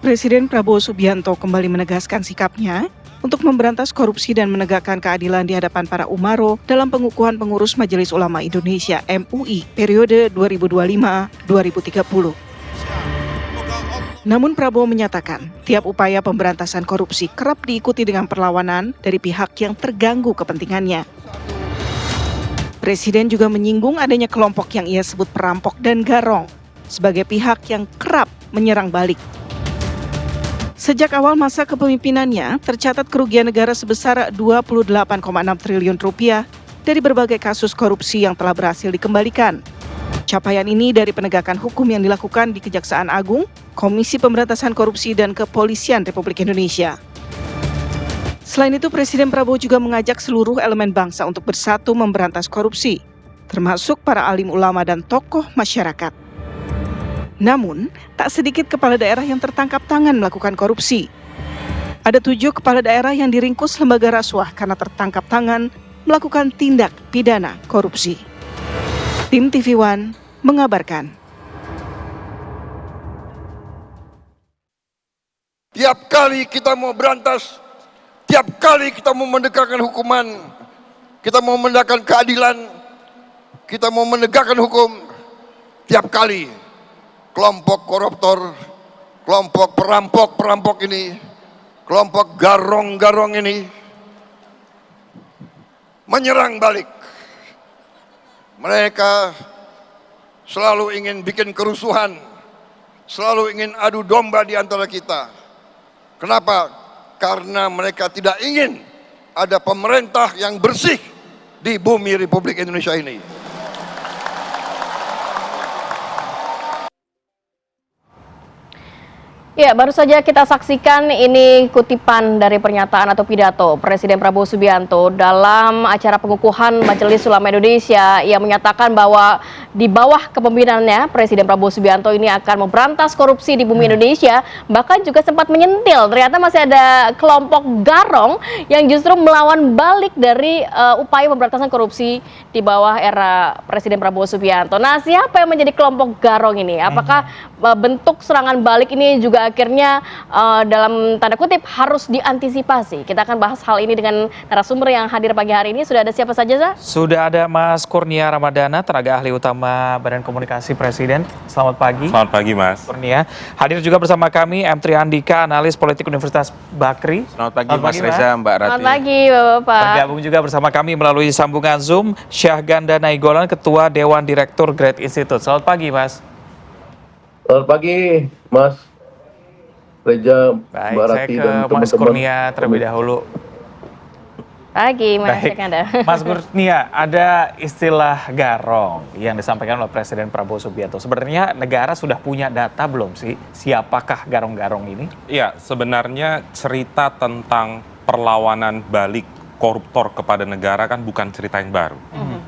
Presiden Prabowo Subianto kembali menegaskan sikapnya untuk memberantas korupsi dan menegakkan keadilan di hadapan para umaro dalam pengukuhan pengurus Majelis Ulama Indonesia (MUI) periode 2025-2030. Namun Prabowo menyatakan, tiap upaya pemberantasan korupsi kerap diikuti dengan perlawanan dari pihak yang terganggu kepentingannya. Presiden juga menyinggung adanya kelompok yang ia sebut perampok dan garong sebagai pihak yang kerap menyerang balik. Sejak awal masa kepemimpinannya, tercatat kerugian negara sebesar 28,6 triliun rupiah dari berbagai kasus korupsi yang telah berhasil dikembalikan. Capaian ini dari penegakan hukum yang dilakukan di Kejaksaan Agung, Komisi Pemberantasan Korupsi dan Kepolisian Republik Indonesia. Selain itu, Presiden Prabowo juga mengajak seluruh elemen bangsa untuk bersatu memberantas korupsi, termasuk para alim ulama dan tokoh masyarakat. Namun, tak sedikit kepala daerah yang tertangkap tangan melakukan korupsi. Ada 7 kepala daerah yang diringkus lembaga rasuah karena tertangkap tangan melakukan tindak pidana korupsi. Tim TV One mengabarkan. Tiap kali kita mau berantas, tiap kali kita mau menegakkan hukuman, kita mau menegakkan keadilan, kita mau menegakkan hukum, tiap kali kelompok koruptor, kelompok perampok ini, kelompok garong-garong ini menyerang balik. Mereka selalu ingin bikin kerusuhan, selalu ingin adu domba di antara kita. Kenapa? Karena mereka tidak ingin ada pemerintah yang bersih di bumi Republik Indonesia ini. Ya, baru saja kita saksikan ini kutipan dari pernyataan atau pidato Presiden Prabowo Subianto dalam acara pengukuhan Majelis Ulama Indonesia. Ia menyatakan bahwa di bawah kepemimpinannya Presiden Prabowo Subianto ini akan memberantas korupsi di bumi Indonesia, bahkan juga sempat menyentil. Ternyata masih ada kelompok garong yang justru melawan balik dari upaya pemberantasan korupsi di bawah era Presiden Prabowo Subianto. Nah, siapa yang menjadi kelompok garong ini? Apakah bentuk serangan balik ini juga akhirnya dalam tanda kutip harus diantisipasi? Kita akan bahas hal ini dengan narasumber yang hadir pagi hari ini. Sudah ada siapa saja, Za? Sudah ada Mas Kurnia Ramadana, tenaga ahli utama Badan Komunikasi Presiden. Selamat pagi. Selamat pagi, Mas. Kurnia. Hadir juga bersama kami M3 Andika, analis politik Universitas Bakri. Selamat pagi, Mas Reza, Mbak Rati. Selamat pagi, Bapak. Bergabung juga bersama kami melalui sambungan Zoom, Syahganda Nainggolan, Ketua Dewan Direktur Great Institute. Selamat pagi, Mas. Selamat pagi, Mas Reza, Baik, Mbak saya Rati, ke dan Mas teman-teman. Kurnia terlebih dahulu. Pagi, Mas Baik. Syahganda. Mas Kurnia, ada istilah garong yang disampaikan oleh Presiden Prabowo Subianto. Sebenarnya negara sudah punya data belum sih siapakah garong-garong ini? Iya, sebenarnya cerita tentang perlawanan balik koruptor kepada negara kan bukan cerita yang baru.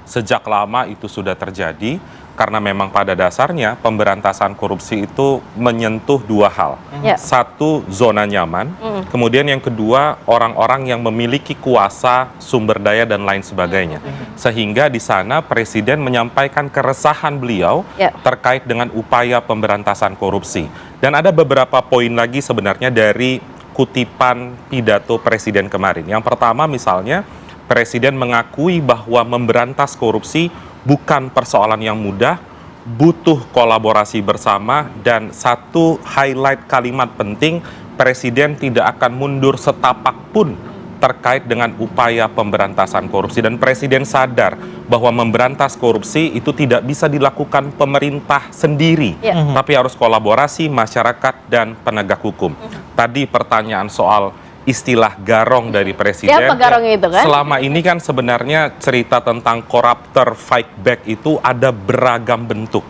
Sejak lama itu sudah terjadi, karena memang pada dasarnya pemberantasan korupsi itu menyentuh 2 hal. Ya. Satu, zona nyaman. Kemudian yang kedua, orang-orang yang memiliki kuasa, sumber daya, dan lain sebagainya. Sehingga di sana Presiden menyampaikan keresahan beliau terkait dengan upaya pemberantasan korupsi. Dan ada beberapa poin lagi sebenarnya dari kutipan pidato Presiden kemarin. Yang pertama misalnya, Presiden mengakui bahwa memberantas korupsi bukan persoalan yang mudah, butuh kolaborasi bersama, dan satu highlight kalimat penting, Presiden tidak akan mundur setapak pun terkait dengan upaya pemberantasan korupsi. Dan Presiden sadar bahwa memberantas korupsi itu tidak bisa dilakukan pemerintah sendiri, tapi harus kolaborasi masyarakat dan penegak hukum. Tadi pertanyaan soal istilah garong dari Presiden. Siapa garong itu kan? Selama ini kan sebenarnya cerita tentang corruptor fight back itu ada beragam bentuk.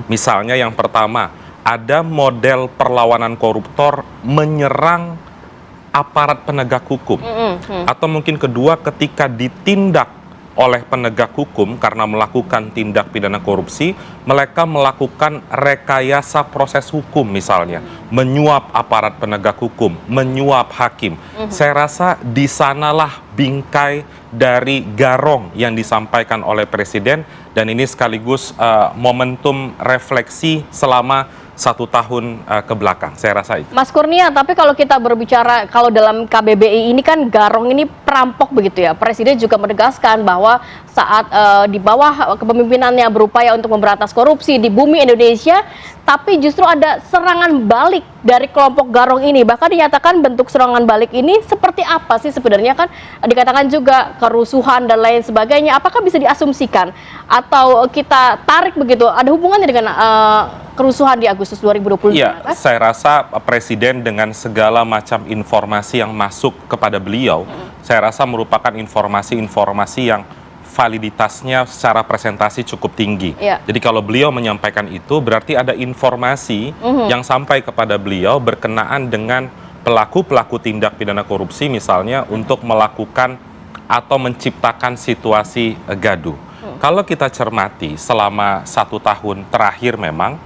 Misalnya yang pertama, ada model perlawanan koruptor menyerang aparat penegak hukum. Atau mungkin kedua, ketika ditindak oleh penegak hukum karena melakukan tindak pidana korupsi, mereka melakukan rekayasa proses hukum misalnya, menyuap aparat penegak hukum, menyuap hakim. Saya rasa di sanalah bingkai dari garong yang disampaikan oleh Presiden, dan ini sekaligus momentum refleksi selama 1 tahun ke belakang. Saya rasa itu. Mas Kurnia, tapi kalau kita berbicara, kalau dalam KBBI ini kan Garong ini perampok begitu ya. Presiden juga menegaskan bahwa saat di bawah kepemimpinannya berupaya untuk memberantas korupsi di bumi Indonesia, tapi justru ada serangan balik dari kelompok Garong ini. Bahkan dinyatakan bentuk serangan balik ini seperti apa sih sebenarnya, kan dikatakan juga kerusuhan dan lain sebagainya. Apakah bisa diasumsikan atau kita tarik begitu, ada hubungannya dengan kerusuhan di Agustus 2020? Iya, saya rasa Presiden dengan segala macam informasi yang masuk kepada beliau, saya rasa merupakan informasi-informasi yang validitasnya secara presentasi cukup tinggi. Iya. Jadi kalau beliau menyampaikan itu, berarti ada informasi yang sampai kepada beliau berkenaan dengan pelaku-pelaku tindak pidana korupsi misalnya untuk melakukan atau menciptakan situasi gaduh. Kalau kita cermati selama 1 tahun terakhir memang,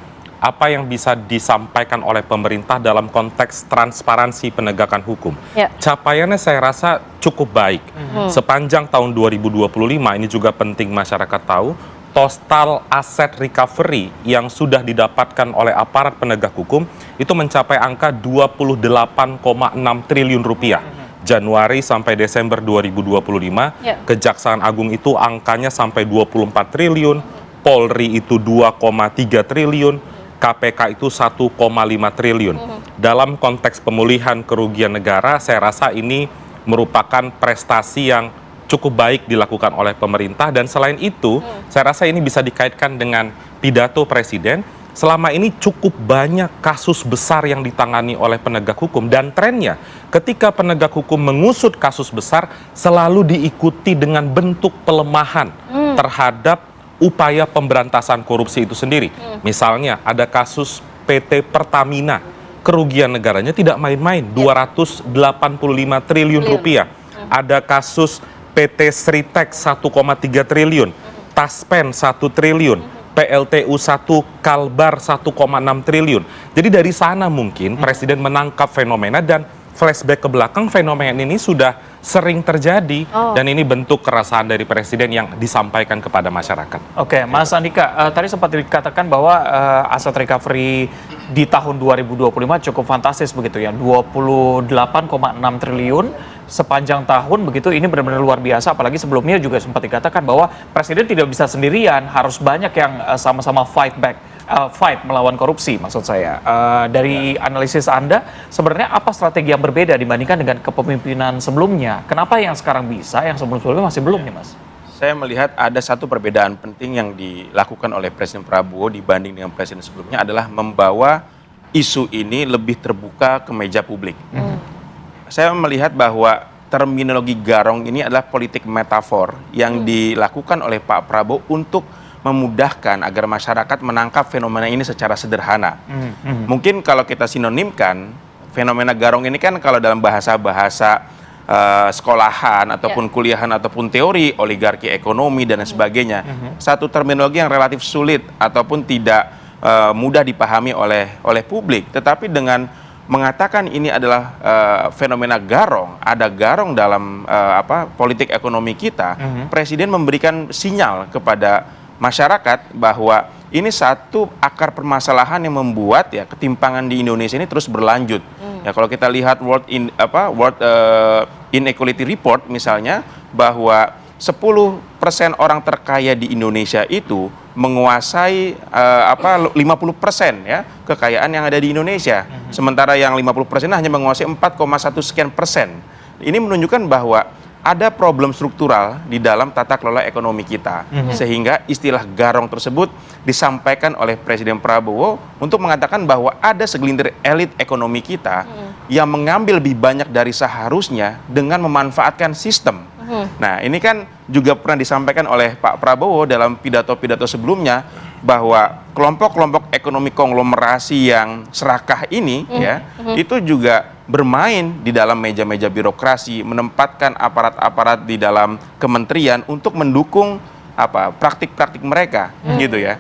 apa yang bisa disampaikan oleh pemerintah dalam konteks transparansi penegakan hukum. Ya. Capaiannya saya rasa cukup baik. Sepanjang tahun 2025, ini juga penting masyarakat tahu, total aset recovery yang sudah didapatkan oleh aparat penegak hukum itu mencapai angka 28,6 triliun rupiah. Januari sampai Desember 2025, Kejaksaan Agung itu angkanya sampai 24 triliun, Polri itu 2,3 triliun, KPK itu 1,5 triliun. Dalam konteks pemulihan kerugian negara, saya rasa ini merupakan prestasi yang cukup baik dilakukan oleh pemerintah. Dan selain itu, saya rasa ini bisa dikaitkan dengan pidato Presiden. Selama ini cukup banyak kasus besar yang ditangani oleh penegak hukum. Dan trennya, ketika penegak hukum mengusut kasus besar, selalu diikuti dengan bentuk pelemahan terhadap upaya pemberantasan korupsi itu sendiri. Misalnya ada kasus PT Pertamina, kerugian negaranya tidak main-main, 285 triliun rupiah. Ada kasus PT Sritek 1,3 triliun, Taspen 1 triliun, PLTU 1 Kalbar 1,6 triliun. Jadi dari sana mungkin Presiden menangkap fenomena dan flashback ke belakang, fenomena ini sudah sering terjadi dan ini bentuk keresahan dari Presiden yang disampaikan kepada masyarakat. Oke, Mas Andika, tadi sempat dikatakan bahwa aset recovery di tahun 2025 cukup fantastis begitu ya, 28,6 triliun sepanjang tahun begitu. Ini benar-benar luar biasa, apalagi sebelumnya juga sempat dikatakan bahwa Presiden tidak bisa sendirian, harus banyak yang sama-sama fight melawan korupsi maksud saya. Dari analisis Anda, sebenarnya apa strategi yang berbeda dibandingkan dengan kepemimpinan sebelumnya? Kenapa yang sekarang bisa, yang sebelum-sebelumnya masih belum nih, Mas? Saya melihat ada satu perbedaan penting yang dilakukan oleh Presiden Prabowo dibanding dengan Presiden sebelumnya adalah membawa isu ini lebih terbuka ke meja publik. Saya melihat bahwa terminologi Garong ini adalah politik metafor yang dilakukan oleh Pak Prabowo untuk memudahkan agar masyarakat menangkap fenomena ini secara sederhana. Mungkin kalau kita sinonimkan, fenomena Garong ini kan kalau dalam bahasa-bahasa sekolahan ataupun kuliahan ataupun teori oligarki ekonomi dan sebagainya, satu terminologi yang relatif sulit ataupun tidak mudah dipahami oleh publik. Tetapi dengan mengatakan ini adalah fenomena Garong, ada Garong dalam politik ekonomi kita, Presiden memberikan sinyal kepada masyarakat bahwa ini satu akar permasalahan yang membuat ya ketimpangan di Indonesia ini terus berlanjut. Ya kalau kita lihat World Inequality Report misalnya, bahwa 10% orang terkaya di Indonesia itu menguasai 50% ya kekayaan yang ada di Indonesia. Sementara yang 50% hanya menguasai 4,1 sekian persen. Ini menunjukkan bahwa ada problem struktural di dalam tata kelola ekonomi kita, sehingga istilah Garong tersebut disampaikan oleh Presiden Prabowo untuk mengatakan bahwa ada segelintir elit ekonomi kita yang mengambil lebih banyak dari seharusnya dengan memanfaatkan sistem. Nah, ini kan juga pernah disampaikan oleh Pak Prabowo dalam pidato-pidato sebelumnya, bahwa kelompok-kelompok ekonomi konglomerasi yang serakah ini itu juga bermain di dalam meja-meja birokrasi, menempatkan aparat-aparat di dalam kementerian untuk mendukung praktik-praktik mereka, gitu ya.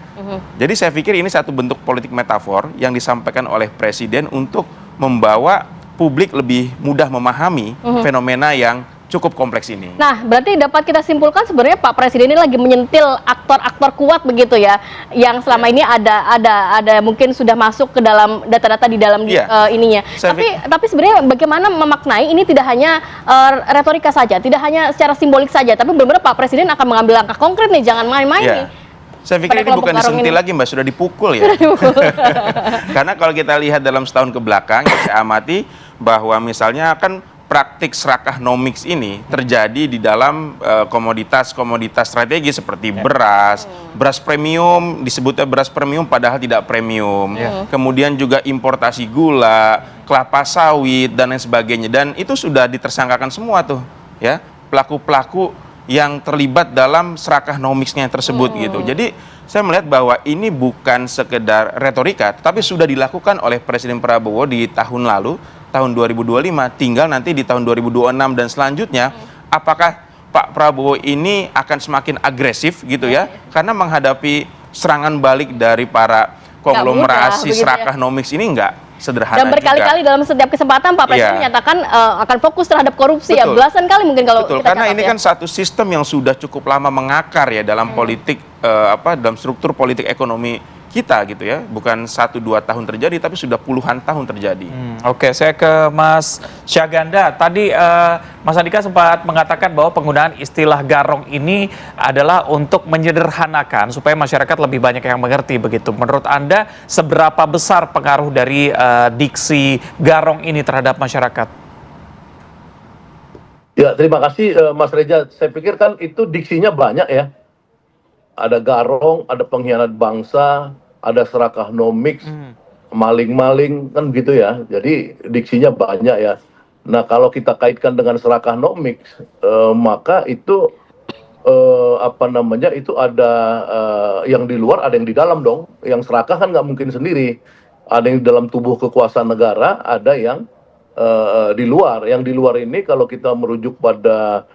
Jadi saya pikir ini satu bentuk politik metafor yang disampaikan oleh Presiden untuk membawa publik lebih mudah memahami fenomena yang cukup kompleks ini. Nah, berarti dapat kita simpulkan sebenarnya Pak Presiden ini lagi menyentil aktor-aktor kuat begitu ya, yang selama ini ada mungkin sudah masuk ke dalam data-data di dalam ininya. Tapi sebenarnya bagaimana memaknai ini tidak hanya retorika saja, tidak hanya secara simbolik saja, tapi benar-benar Pak Presiden akan mengambil langkah konkret nih, jangan main-main nih. Saya pikir ini bukan disentil lagi Mbak, sudah dipukul ya. Karena kalau kita lihat dalam setahun ke belakang, saya amati bahwa misalnya kan praktik serakah nomics ini terjadi di dalam komoditas-komoditas strategi seperti beras premium, disebutnya beras premium padahal tidak premium. Kemudian juga importasi gula, kelapa sawit dan lain sebagainya. Dan itu sudah ditersangkakan semua tuh, ya, pelaku-pelaku yang terlibat dalam serakah nomicsnya tersebut gitu. Jadi saya melihat bahwa ini bukan sekedar retorika, tetapi sudah dilakukan oleh Presiden Prabowo di tahun lalu, tahun 2025, tinggal nanti di tahun 2026 dan selanjutnya, apakah Pak Prabowo ini akan semakin agresif gitu ya, karena menghadapi serangan balik dari para konglomerasi serakah nomics ini enggak sederhana. Dan berkali-kali dalam setiap kesempatan Pak Presiden menyatakan akan fokus terhadap korupsi. Betul. Ya belasan kali mungkin kalau kita karena ini kan satu sistem yang sudah cukup lama mengakar ya dalam politik dalam struktur politik ekonomi kita gitu ya, bukan 1-2 tahun terjadi tapi sudah puluhan tahun terjadi. Oke, saya ke Mas Syaganda. Tadi Mas Andika sempat mengatakan bahwa penggunaan istilah garong ini adalah untuk menyederhanakan supaya masyarakat lebih banyak yang mengerti begitu. Menurut Anda seberapa besar pengaruh dari diksi garong ini terhadap masyarakat? Ya, terima kasih Mas Reza. Saya pikir kan itu diksinya banyak ya. Ada garong, ada pengkhianat bangsa, ada serakah nomics, maling-maling, kan gitu ya. Jadi diksinya banyak ya. Nah, kalau kita kaitkan dengan serakah nomics, maka itu itu ada yang di luar, ada yang di dalam dong. Yang serakah kan nggak mungkin sendiri. Ada yang di dalam tubuh kekuasaan negara, ada yang di luar. Yang di luar ini kalau kita merujuk pada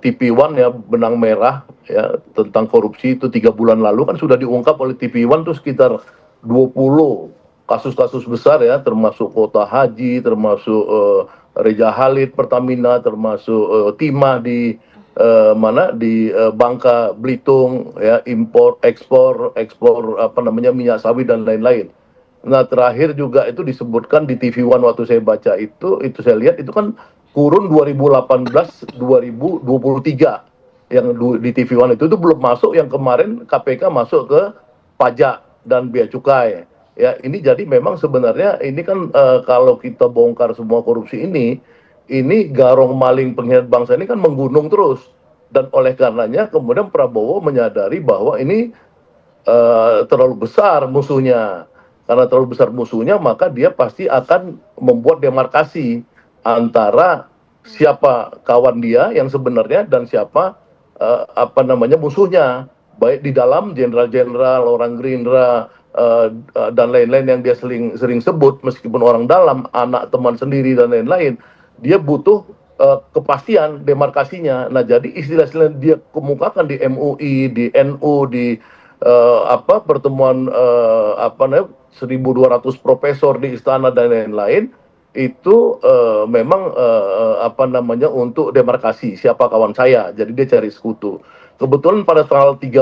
TV One ya, benang merah ya tentang korupsi itu 3 bulan lalu kan sudah diungkap oleh TV One tuh sekitar 20 kasus-kasus besar ya, termasuk Kota Haji, termasuk Reja Halid Pertamina, termasuk timah di Bangka Belitung ya, ekspor minyak sawit dan lain-lain. Nah, terakhir juga itu disebutkan di TV One waktu saya baca itu saya lihat itu kan kurun 2018-2023 yang di TV One itu belum masuk yang kemarin KPK masuk ke pajak dan bea cukai. Ya, ini jadi memang sebenarnya ini kan kalau kita bongkar semua korupsi ini garong maling pengkhianat bangsa ini kan menggunung terus. Dan oleh karenanya kemudian Prabowo menyadari bahwa ini terlalu besar musuhnya. Karena terlalu besar musuhnya maka dia pasti akan membuat demarkasi antara siapa kawan dia yang sebenarnya dan siapa musuhnya, baik di dalam jenderal-jenderal, orang Gerindra dan lain-lain yang dia sering sebut, meskipun orang dalam, anak teman sendiri dan lain-lain, dia butuh kepastian demarkasinya. Nah, jadi istilah-istilah dia kemukakan di MUI, di NU, di pertemuan 1.200 profesor di istana dan lain-lain itu memang untuk demarkasi siapa kawan saya. Jadi dia cari sekutu. Kebetulan pada tanggal 30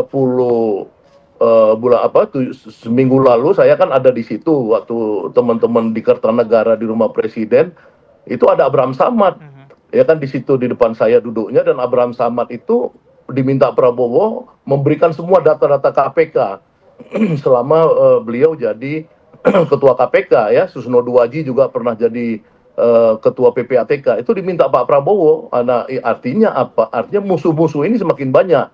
seminggu lalu saya kan ada di situ waktu teman-teman di Kertanegara di rumah Presiden itu ada Abraham Samad. Ya kan di situ di depan saya duduknya dan Abraham Samad itu diminta Prabowo memberikan semua data-data KPK selama beliau jadi ketua KPK ya. Susno Duwaji juga pernah jadi ketua PPATK. Itu diminta Pak Prabowo. Nah, artinya apa? Artinya musuh-musuh ini semakin banyak.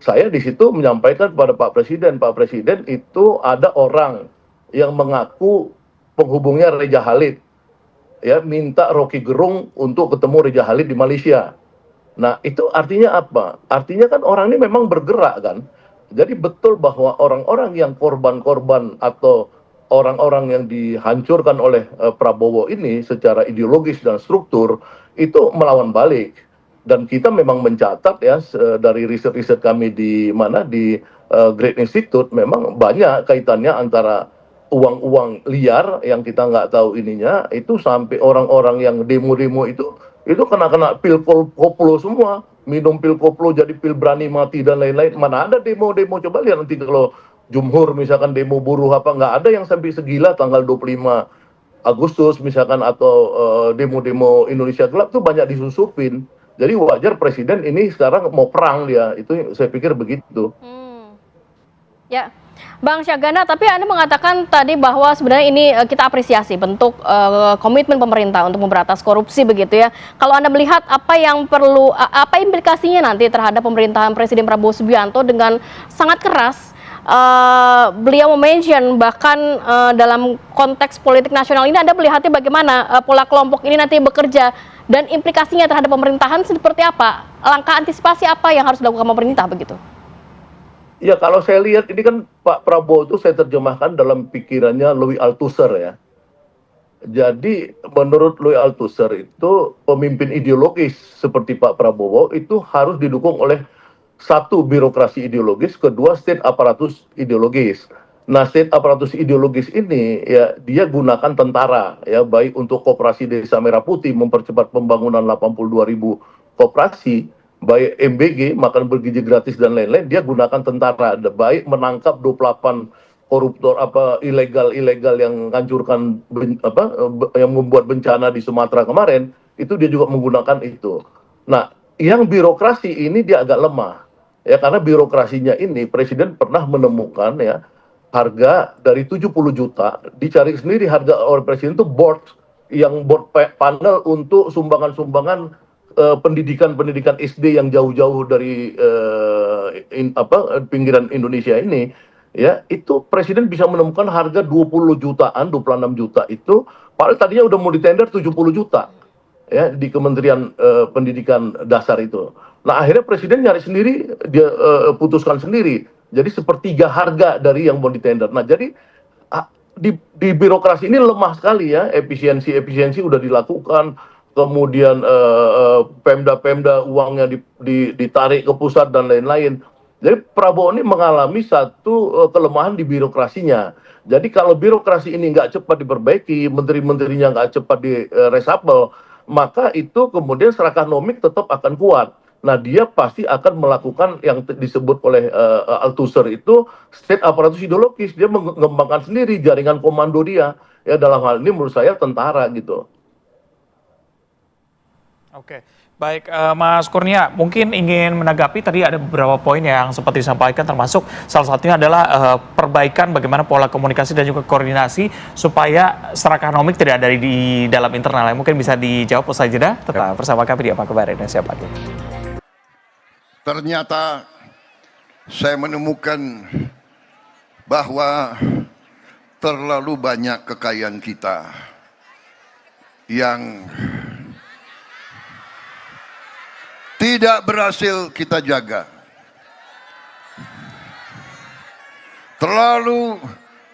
Saya di situ menyampaikan kepada Pak Presiden itu ada orang yang mengaku penghubungnya Reja Halid. Ya, minta Rocky Gerung untuk ketemu Reja Halid di Malaysia. Nah, itu artinya apa? Artinya kan orang ini memang bergerak kan. Jadi betul bahwa orang-orang yang korban-korban atau orang-orang yang dihancurkan oleh Prabowo ini secara ideologis dan struktur itu melawan balik. Dan kita memang mencatat ya dari riset-riset kami di Great Institute memang banyak kaitannya antara uang-uang liar yang kita nggak tahu ininya itu sampai orang-orang yang demo-demo itu itu kena pil koplo semua, minum pil koplo jadi pil berani mati dan lain-lain. Mana ada demo-demo, coba lihat nanti kalau Jumhur misalkan demo buruh apa, nggak ada yang sampai segila tanggal 25 Agustus misalkan, atau demo-demo Indonesia Gelap tuh banyak disusupin. Jadi wajar presiden ini sekarang mau perang dia, itu saya pikir begitu. Ya, Bang Syagana, tapi Anda mengatakan tadi bahwa sebenarnya ini kita apresiasi bentuk komitmen pemerintah untuk memberantas korupsi begitu ya. Kalau Anda melihat apa yang perlu, apa implikasinya nanti terhadap pemerintahan Presiden Prabowo Subianto dengan sangat keras beliau mention bahkan dalam konteks politik nasional ini, Anda melihatnya bagaimana pola kelompok ini nanti bekerja dan implikasinya terhadap pemerintahan seperti apa? Langkah antisipasi apa yang harus dilakukan pemerintah begitu? Ya kalau saya lihat ini kan Pak Prabowo itu saya terjemahkan dalam pikirannya Louis Althusser ya. Jadi menurut Louis Althusser itu pemimpin ideologis seperti Pak Prabowo itu harus didukung oleh satu, birokrasi ideologis, kedua, state aparatus ideologis. Nah, state aparatus ideologis ini ya dia gunakan tentara ya, baik untuk koperasi Desa Merah Putih mempercepat pembangunan 82.000 koperasi, baik MBG makan bergizi gratis dan lain-lain, dia gunakan tentara, baik menangkap 28 koruptor ilegal yang menghancurkan yang membuat bencana di Sumatera kemarin, itu dia juga menggunakan itu. Nah, yang birokrasi ini dia agak lemah ya, karena birokrasinya ini presiden pernah menemukan ya harga dari 70 juta dicari sendiri harga oleh presiden itu board panel untuk sumbangan-sumbangan pendidikan SD yang jauh-jauh dari pinggiran Indonesia ini ya, itu presiden bisa menemukan harga 20 jutaan, 26 juta itu, padahal tadinya udah mau ditender 70 juta ya di Kementerian Pendidikan Dasar itu. Nah, akhirnya presiden nyari sendiri, dia putuskan sendiri. Jadi sepertiga harga dari yang mau ditender. Nah, jadi di birokrasi ini lemah sekali ya, efisiensi udah dilakukan, kemudian pemda uangnya ditarik ke pusat dan lain-lain. Jadi Prabowo ini mengalami satu kelemahan di birokrasinya. Jadi kalau birokrasi ini nggak cepat diperbaiki, menteri-menterinya nggak cepat di reshuffle, maka itu kemudian serakah nomik tetap akan kuat. Nah, dia pasti akan melakukan yang disebut oleh Althusser itu state aparatus ideologis. Dia mengembangkan sendiri jaringan komando dia. Ya, dalam hal ini menurut saya tentara gitu. Oke, baik Mas Kurnia, mungkin ingin menanggapi tadi ada beberapa poin yang sempat disampaikan, termasuk salah satunya adalah perbaikan bagaimana pola komunikasi dan juga koordinasi supaya serakah nomik tidak ada di dalam internal. Mungkin bisa dijawab usai jeda, tetap bersama kami di Apa Kabar Indonesia Pagi. Ternyata saya menemukan bahwa terlalu banyak kekayaan kita yang tidak berhasil kita jaga. Terlalu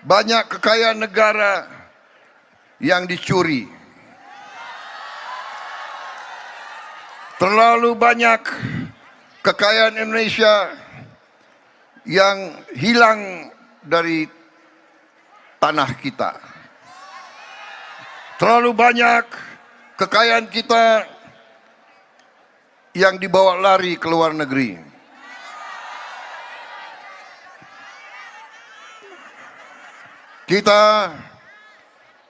banyak kekayaan negara yang dicuri. Terlalu banyak kekayaan Indonesia yang hilang dari tanah kita. Terlalu banyak kekayaan kita yang dibawa lari ke luar negeri. Kita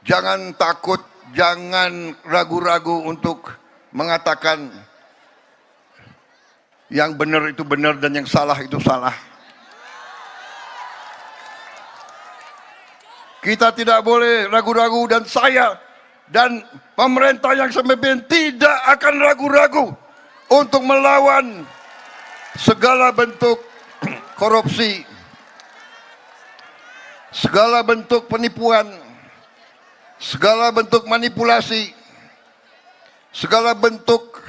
jangan takut, jangan ragu-ragu untuk mengatakan yang benar itu benar dan yang salah itu salah. Kita tidak boleh ragu-ragu, dan saya dan pemerintah yang semimpin tidak akan ragu-ragu untuk melawan segala bentuk korupsi, segala bentuk penipuan, segala bentuk manipulasi, segala bentuk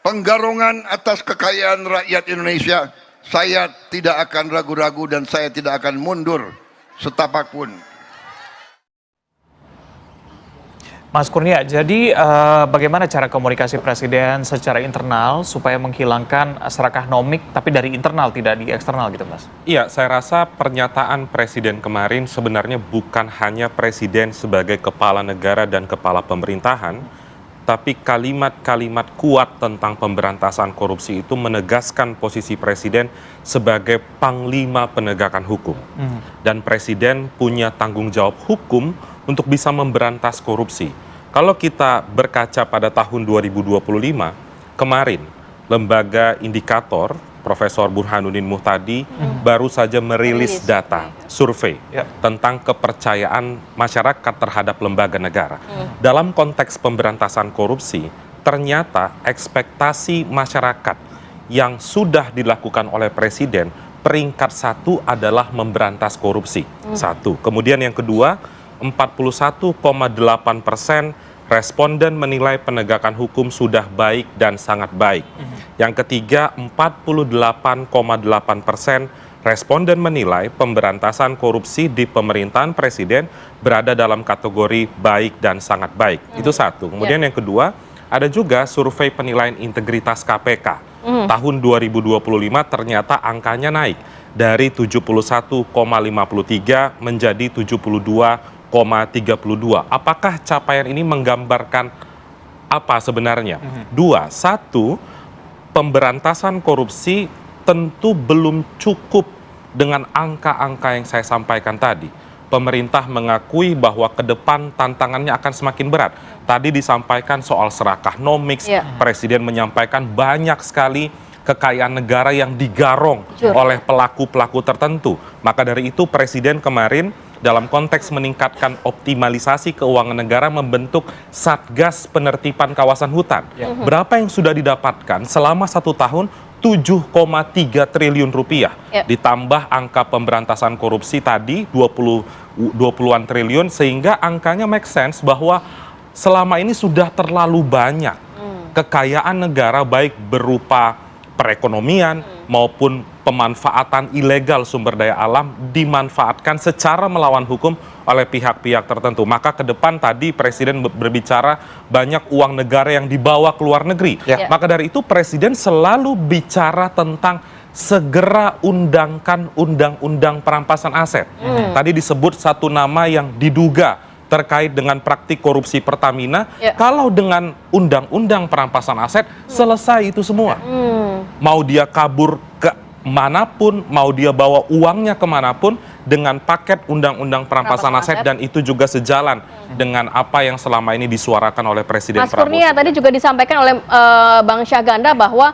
penggarungan atas kekayaan rakyat Indonesia. Saya tidak akan ragu-ragu dan saya tidak akan mundur setapak pun. Mas Kurnia, jadi bagaimana cara komunikasi Presiden secara internal supaya menghilangkan serakah nomik tapi dari internal, tidak di eksternal gitu, Mas? Iya, saya rasa pernyataan Presiden kemarin sebenarnya bukan hanya Presiden sebagai kepala negara dan kepala pemerintahan, tapi kalimat-kalimat kuat tentang pemberantasan korupsi itu menegaskan posisi presiden sebagai panglima penegakan hukum. Dan presiden punya tanggung jawab hukum untuk bisa memberantas korupsi. Kalau kita berkaca pada tahun 2025, kemarin lembaga indikator Profesor Burhanuddin Muhtadi baru saja merilis data survei tentang kepercayaan masyarakat terhadap lembaga negara. Dalam konteks pemberantasan korupsi, ternyata ekspektasi masyarakat yang sudah dilakukan oleh Presiden, peringkat 1 adalah memberantas korupsi. Satu. Kemudian yang kedua, 41,8% responden menilai penegakan hukum sudah baik dan sangat baik. Yang ketiga, 48,8% responden menilai pemberantasan korupsi di pemerintahan presiden berada dalam kategori baik dan sangat baik. Itu satu. Kemudian yang kedua, ada juga survei penilaian integritas KPK. Tahun 2025 ternyata angkanya naik dari 71,53 menjadi 72,32. Apakah capaian ini menggambarkan apa sebenarnya? Dua, satu, pemberantasan korupsi tentu belum cukup dengan angka-angka yang saya sampaikan tadi. Pemerintah mengakui bahwa ke depan tantangannya akan semakin berat. Tadi disampaikan soal serakah nomiks, Presiden menyampaikan banyak sekali kekayaan negara yang digarong oleh pelaku-pelaku tertentu. Maka dari itu Presiden kemarin dalam konteks meningkatkan optimalisasi keuangan negara membentuk Satgas Penertiban Kawasan Hutan. Berapa yang sudah didapatkan selama 1 tahun? 7,3 triliun rupiah. Ditambah angka pemberantasan korupsi tadi 20-an triliun, sehingga angkanya make sense bahwa selama ini sudah terlalu banyak kekayaan negara baik berupa perekonomian maupun pemanfaatan ilegal sumber daya alam dimanfaatkan secara melawan hukum oleh pihak-pihak tertentu. Maka ke depan tadi Presiden berbicara banyak uang negara yang dibawa ke luar negeri. Maka dari itu Presiden selalu bicara tentang segera undangkan undang-undang perampasan aset. Tadi disebut satu nama yang diduga terkait dengan praktik korupsi Pertamina. Kalau dengan undang-undang perampasan aset selesai itu semua. Mau dia kabur ke manapun, mau dia bawa uangnya kemanapun, dengan paket undang-undang perampasan aset, dan itu juga sejalan dengan apa yang selama ini disuarakan oleh Presiden Mas Kurnia tadi juga disampaikan oleh Bang Syahganda bahwa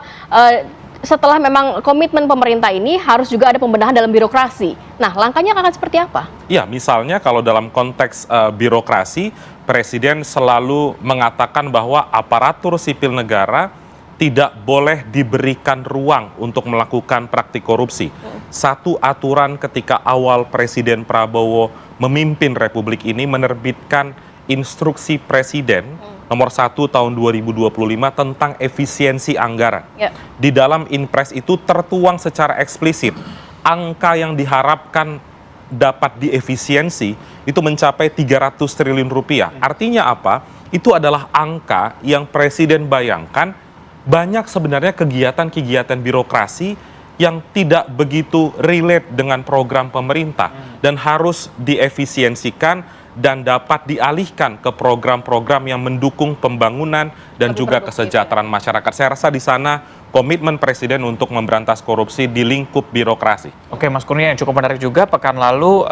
setelah memang komitmen pemerintah ini harus juga ada pembenahan dalam birokrasi. Nah, langkahnya akan seperti apa? Ya, misalnya kalau dalam konteks birokrasi, Presiden selalu mengatakan bahwa aparatur sipil negara tidak boleh diberikan ruang untuk melakukan praktik korupsi. Satu aturan ketika awal Presiden Prabowo memimpin Republik ini menerbitkan instruksi Presiden nomor 1 tahun 2025 tentang efisiensi anggaran. Di dalam Inpres itu tertuang secara eksplisit angka yang diharapkan dapat diefisiensi itu mencapai 300 triliun rupiah. Artinya apa? Itu adalah angka yang Presiden bayangkan banyak sebenarnya kegiatan-kegiatan birokrasi yang tidak begitu relate dengan program pemerintah dan harus diefisiensikan dan dapat dialihkan ke program-program yang mendukung pembangunan dan juga kesejahteraan masyarakat. Saya rasa di sana komitmen Presiden untuk memberantas korupsi di lingkup birokrasi. Oke, Mas Kurnia, yang cukup menarik juga pekan lalu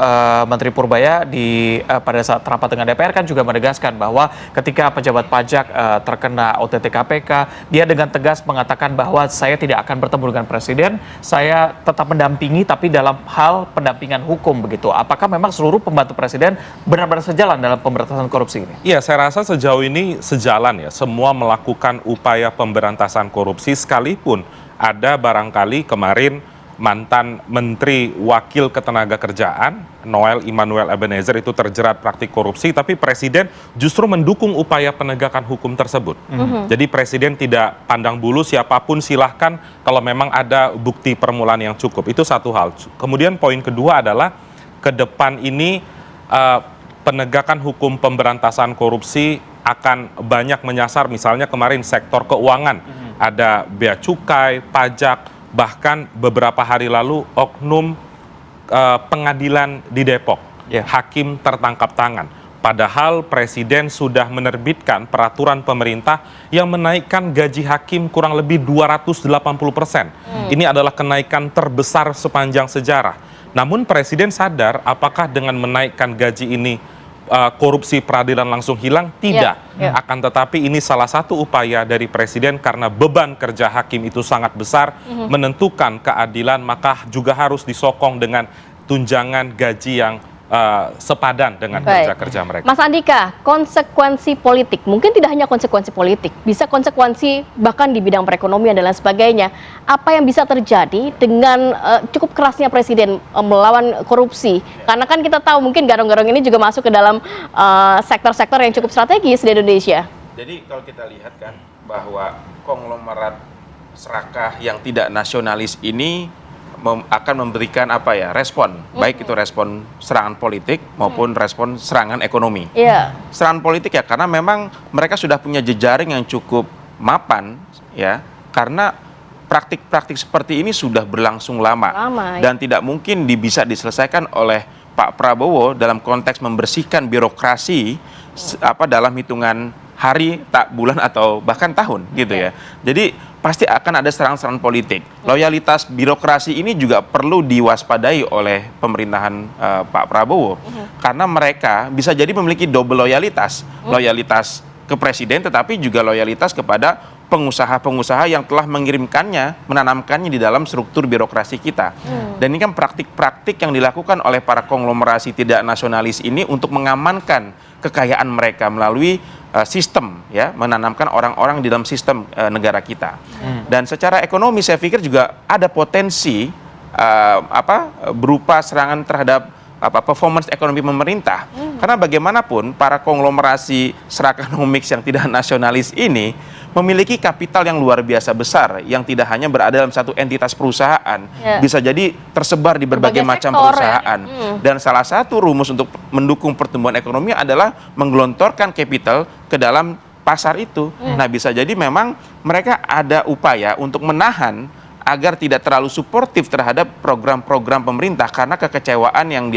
Menteri Purbaya pada saat rapat dengan DPR kan juga menegaskan bahwa ketika pejabat pajak terkena OTT KPK, dia dengan tegas mengatakan bahwa saya tidak akan bertemu dengan Presiden, saya tetap mendampingi tapi dalam hal pendampingan hukum begitu. Apakah memang seluruh pembantu Presiden benar-benar sejalan dalam pemberantasan korupsi ini? Iya, saya rasa sejauh ini sejalan ya. Semua melakukan upaya pemberantasan korupsi, sekalipun ada barangkali kemarin mantan Menteri Wakil Ketenagakerjaan Noel Immanuel Ebenezer itu terjerat praktik korupsi, tapi Presiden justru mendukung upaya penegakan hukum tersebut. Jadi Presiden tidak pandang bulu, siapapun silahkan kalau memang ada bukti permulaan yang cukup. Itu satu hal. Kemudian poin kedua adalah ke depan ini penegakan hukum pemberantasan korupsi akan banyak menyasar misalnya kemarin sektor keuangan, ada bea cukai, pajak, bahkan beberapa hari lalu oknum pengadilan di Depok, hakim tertangkap tangan. Padahal Presiden sudah menerbitkan peraturan pemerintah yang menaikkan gaji hakim kurang lebih 280%. Ini adalah kenaikan terbesar sepanjang sejarah. Namun Presiden sadar apakah dengan menaikkan gaji ini korupsi peradilan langsung hilang? Tidak. Akan tetapi ini salah satu upaya dari Presiden karena beban kerja hakim itu sangat besar, menentukan keadilan maka juga harus disokong dengan tunjangan gaji yang sepadan dengan kerja-kerja mereka. Mas Andika, konsekuensi politik, mungkin tidak hanya konsekuensi politik, bisa konsekuensi bahkan di bidang perekonomian dan lain sebagainya. Apa yang bisa terjadi dengan cukup kerasnya Presiden melawan korupsi? Karena kan kita tahu mungkin garong-garong ini juga masuk ke dalam sektor-sektor yang cukup strategis di Indonesia. Jadi kalau kita lihat kan bahwa konglomerat serakah yang tidak nasionalis ini akan memberikan respon, baik itu respon serangan politik maupun respon serangan ekonomi. Serangan politik ya karena memang mereka sudah punya jejaring yang cukup mapan ya, karena praktik-praktik seperti ini sudah berlangsung lama dan tidak mungkin bisa diselesaikan oleh Pak Prabowo dalam konteks membersihkan birokrasi dalam hitungan hari, bulan atau bahkan tahun gitu ya. Jadi pasti akan ada serangan-serangan politik. Loyalitas birokrasi ini juga perlu diwaspadai oleh pemerintahan Pak Prabowo karena mereka bisa jadi memiliki double loyalitas, loyalitas ke presiden tetapi juga loyalitas kepada pengusaha-pengusaha yang telah menanamkannya di dalam struktur birokrasi kita. Dan ini kan praktik-praktik yang dilakukan oleh para konglomerasi tidak nasionalis ini untuk mengamankan kekayaan mereka melalui sistem ya, menanamkan orang-orang di dalam sistem negara kita. Dan secara ekonomi saya pikir juga ada potensi berupa serangan terhadap performance ekonomi pemerintah. Karena bagaimanapun para konglomerasi serakanomics yang tidak nasionalis ini memiliki kapital yang luar biasa besar yang tidak hanya berada dalam satu entitas perusahaan, bisa jadi tersebar di berbagai macam perusahaan. Dan salah satu rumus untuk mendukung pertumbuhan ekonomi adalah menggelontorkan capital ke dalam pasar itu. Nah, bisa jadi memang mereka ada upaya untuk menahan agar tidak terlalu suportif terhadap program-program pemerintah karena kekecewaan yang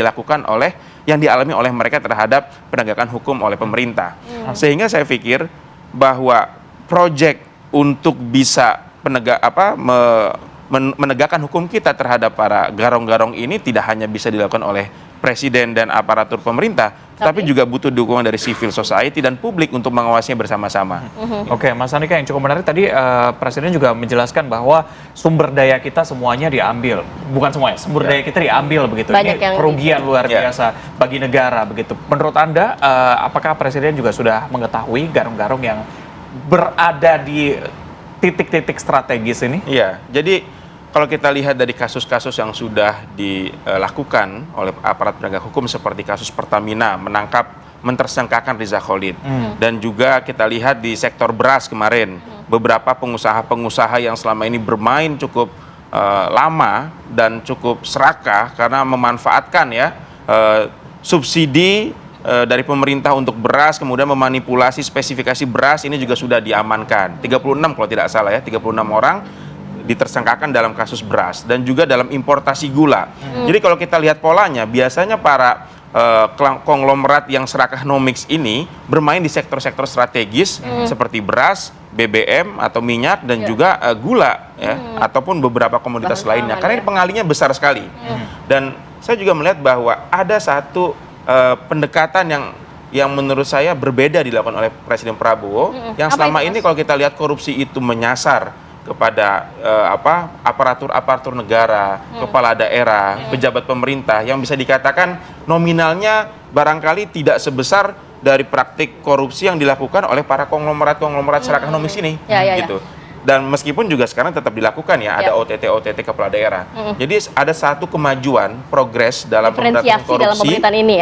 dialami oleh mereka terhadap penegakan hukum oleh pemerintah. Sehingga saya pikir bahwa proyek untuk bisa menegakkan hukum kita terhadap para garong-garong ini tidak hanya bisa dilakukan oleh presiden dan aparatur pemerintah, tapi juga butuh dukungan dari civil society dan publik untuk mengawasinya bersama-sama. Oke, Mas Andika, yang cukup menarik tadi Presiden juga menjelaskan bahwa sumber daya kita semuanya diambil, bukan semuanya, sumber daya kita diambil begitu. Banyak ini kerugian luar biasa bagi negara begitu. Menurut Anda, apakah Presiden juga sudah mengetahui garong-garong yang berada di titik-titik strategis ini? Iya, jadi kalau kita lihat dari kasus-kasus yang sudah dilakukan oleh aparat penegak hukum seperti kasus Pertamina mentersangkakan Riza Khalid, dan juga kita lihat di sektor beras kemarin beberapa pengusaha-pengusaha yang selama ini bermain cukup lama dan cukup serakah karena memanfaatkan subsidi dari pemerintah untuk beras, kemudian memanipulasi spesifikasi beras, ini juga sudah diamankan. 36 kalau tidak salah 36 orang ditersangkakan dalam kasus beras dan juga dalam importasi gula. Jadi kalau kita lihat polanya, biasanya para konglomerat yang serakanomics ini bermain di sektor-sektor strategis seperti beras, BBM atau minyak dan juga gula ataupun beberapa komoditas lainnya. Karena ini pengalinya besar sekali. Dan saya juga melihat bahwa ada satu pendekatan yang menurut saya berbeda dilakukan oleh Presiden Prabowo yang selama ini kalau kita lihat korupsi itu menyasar kepada aparatur negara, kepala daerah, pejabat pemerintah yang bisa dikatakan nominalnya barangkali tidak sebesar dari praktik korupsi yang dilakukan oleh para konglomerat serakanomics ini gitu. Dan meskipun juga sekarang tetap dilakukan ada OTT kepala daerah. Jadi ada satu kemajuan, progres dalam pemberantasan korupsi dalam pemerintahan ini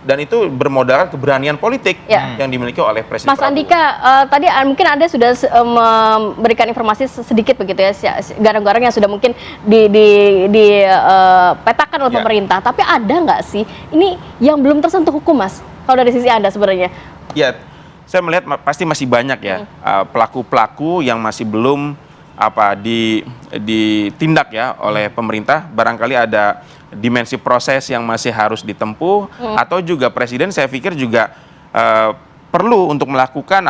dan itu bermodalkan keberanian politik yang dimiliki oleh Presiden Mas Andika, tadi mungkin Anda sudah memberikan informasi sedikit begitu garang-garang yang sudah mungkin dipetakan oleh pemerintah. Tapi ada nggak sih ini yang belum tersentuh hukum, Mas? Kalau dari sisi Anda sebenarnya? Ya, saya melihat pasti masih banyak pelaku-pelaku yang masih belum ditindak oleh pemerintah. Barangkali ada dimensi proses yang masih harus ditempuh, atau juga Presiden saya pikir juga perlu untuk melakukan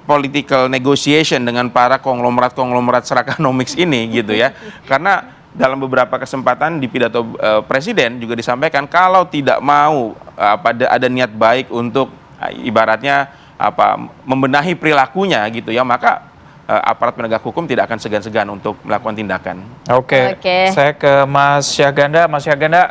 political negotiation dengan para konglomerat serakanomics ini gitu ya. Karena dalam beberapa kesempatan di pidato Presiden juga disampaikan kalau tidak mau ada niat baik untuk ibaratnya membenahi perilakunya gitu ya, maka aparat penegak hukum tidak akan segan-segan untuk melakukan tindakan. Oke, saya ke Mas Syahganda. Mas Syahganda,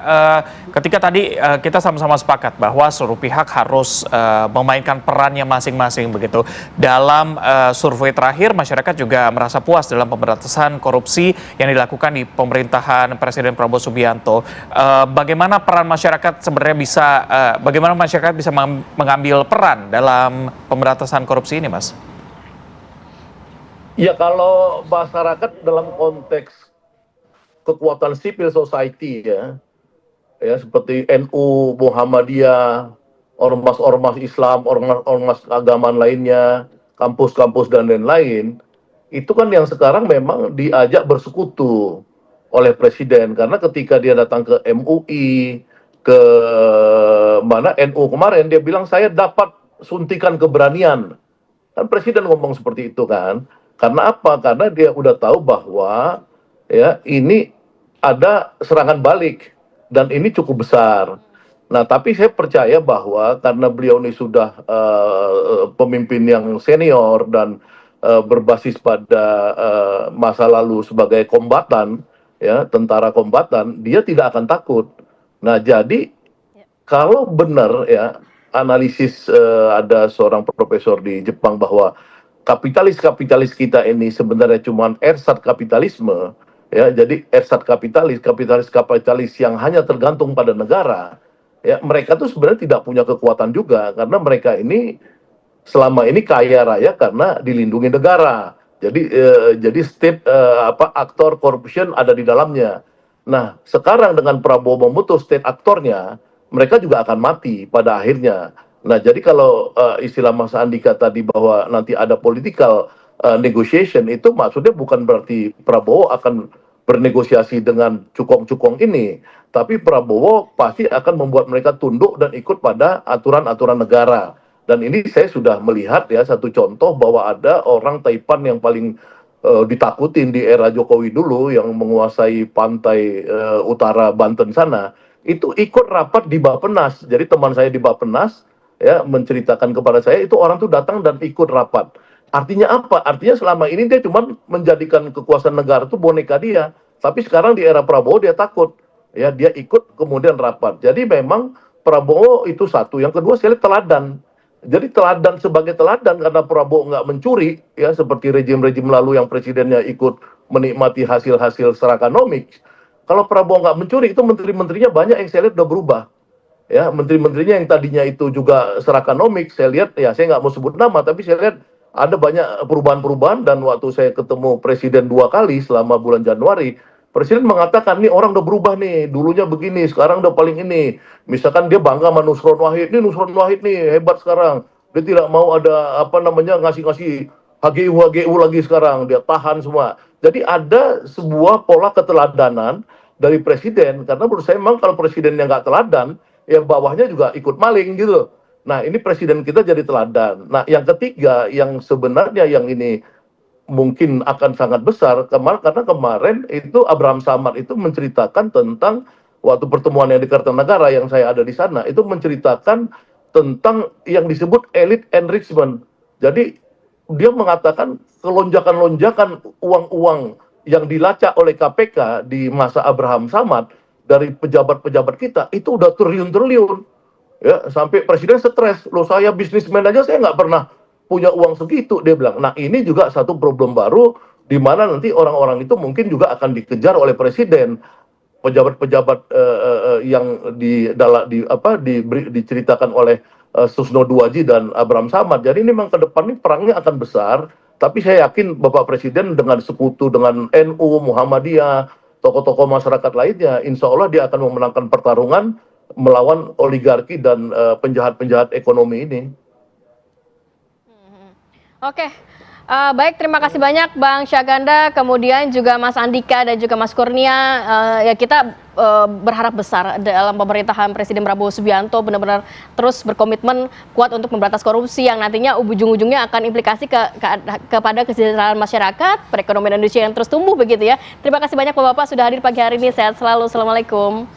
ketika tadi kita sama-sama sepakat bahwa seluruh pihak harus memainkan perannya masing-masing begitu. Dalam survei terakhir, masyarakat juga merasa puas dalam pemberantasan korupsi yang dilakukan di pemerintahan Presiden Prabowo Subianto. Bagaimana peran masyarakat sebenarnya bagaimana masyarakat bisa mengambil peran dalam pemberantasan korupsi ini, Mas? Ya, kalau masyarakat dalam konteks kekuatan civil society ya seperti NU, Muhammadiyah, ormas-ormas Islam, ormas keagamaan lainnya, kampus-kampus dan lain-lain, itu kan yang sekarang memang diajak bersekutu oleh Presiden, karena ketika dia datang ke MUI, ke mana NU kemarin, dia bilang saya dapat suntikan keberanian. Kan Presiden ngomong seperti itu kan. Karena apa? Karena dia udah tahu bahwa ya ini ada serangan balik dan ini cukup besar. Nah, tapi saya percaya bahwa karena beliau ini sudah pemimpin yang senior dan berbasis pada masa lalu sebagai kombatan, ya tentara kombatan, dia tidak akan takut. Nah, jadi kalau benar ya analisis ada seorang profesor di Jepang bahwa kapitalis kita ini sebenarnya cuma ersat kapitalisme, ya jadi ersat kapitalis yang hanya tergantung pada negara, ya mereka tuh sebenarnya tidak punya kekuatan juga karena mereka ini selama ini kaya raya karena dilindungi negara, jadi state aktor corruption ada di dalamnya. Nah, sekarang dengan Prabowo memutus state aktornya, mereka juga akan mati pada akhirnya. Nah, jadi kalau istilah Mas Andika tadi bahwa nanti ada political negotiation, itu maksudnya bukan berarti Prabowo akan bernegosiasi dengan cukong-cukong ini, tapi Prabowo pasti akan membuat mereka tunduk dan ikut pada aturan-aturan negara. Dan ini saya sudah melihat ya satu contoh bahwa ada orang Taipan yang paling ditakutin di era Jokowi dulu yang menguasai pantai utara Banten sana, itu ikut rapat di Bappenas. Jadi teman saya di Bappenas ya menceritakan kepada saya itu orang tuh datang dan ikut rapat. Artinya apa? Artinya selama ini dia cuma menjadikan kekuasaan negara itu boneka dia. Tapi sekarang di era Prabowo dia takut. Ya, dia ikut kemudian rapat. Jadi memang Prabowo itu satu. Yang kedua saya lihat teladan. Jadi teladan sebagai teladan karena Prabowo nggak mencuri ya seperti rejim-rejim lalu yang presidennya ikut menikmati hasil-hasil serakanomik. Kalau Prabowo nggak mencuri itu menteri-menterinya banyak yang saya lihat udah berubah. Ya, menteri-menterinya yang tadinya itu juga serakanomik, saya lihat, ya saya nggak mau sebut nama, tapi saya lihat ada banyak perubahan-perubahan, dan waktu saya ketemu Presiden 2 kali selama bulan Januari, Presiden mengatakan, nih orang udah berubah nih, dulunya begini, sekarang udah paling ini. Misalkan dia bangga sama Nusron Wahid, nih Nusron Wahid nih, hebat sekarang. Dia tidak mau ada, ngasih-ngasih HGU lagi sekarang, dia tahan semua. Jadi ada sebuah pola keteladanan dari Presiden, karena menurut saya memang kalau Presidennya nggak teladan, ya bawahnya juga ikut maling gitu. Nah, ini Presiden kita jadi teladan. Nah, yang ketiga yang sebenarnya yang ini mungkin akan sangat besar karena kemarin itu Abraham Samad itu menceritakan tentang waktu pertemuan yang di Kertanegara yang saya ada di sana, itu menceritakan tentang yang disebut elite enrichment. Jadi dia mengatakan kelonjakan-lonjakan uang-uang yang dilacak oleh KPK di masa Abraham Samad dari pejabat-pejabat kita itu udah triliun-triliun, ya sampai Presiden stres, loh saya bisnismen aja saya nggak pernah punya uang segitu, dia bilang. Nah, ini juga satu problem baru di mana nanti orang-orang itu mungkin juga akan dikejar oleh Presiden, pejabat-pejabat yang diceritakan oleh Susno Duwaji dan Abraham Samad. Jadi ini memang ke depan ini perangnya akan besar, tapi saya yakin Bapak Presiden dengan sekutu dengan NU, Muhammadiyah, tokoh-tokoh masyarakat lainnya, insya Allah dia akan memenangkan pertarungan melawan oligarki dan penjahat-penjahat ekonomi ini. Oke, Baik, terima kasih banyak Bang Syaganda, kemudian juga Mas Andika dan juga Mas Kurnia. Ya kita berharap besar dalam pemerintahan Presiden Prabowo Subianto benar-benar terus berkomitmen kuat untuk memberantas korupsi yang nantinya ujung-ujungnya akan implikasi kepada kesejahteraan masyarakat, perekonomian Indonesia yang terus tumbuh begitu ya. Terima kasih banyak Bapak-Bapak sudah hadir pagi hari ini. Sehat selalu. Assalamualaikum.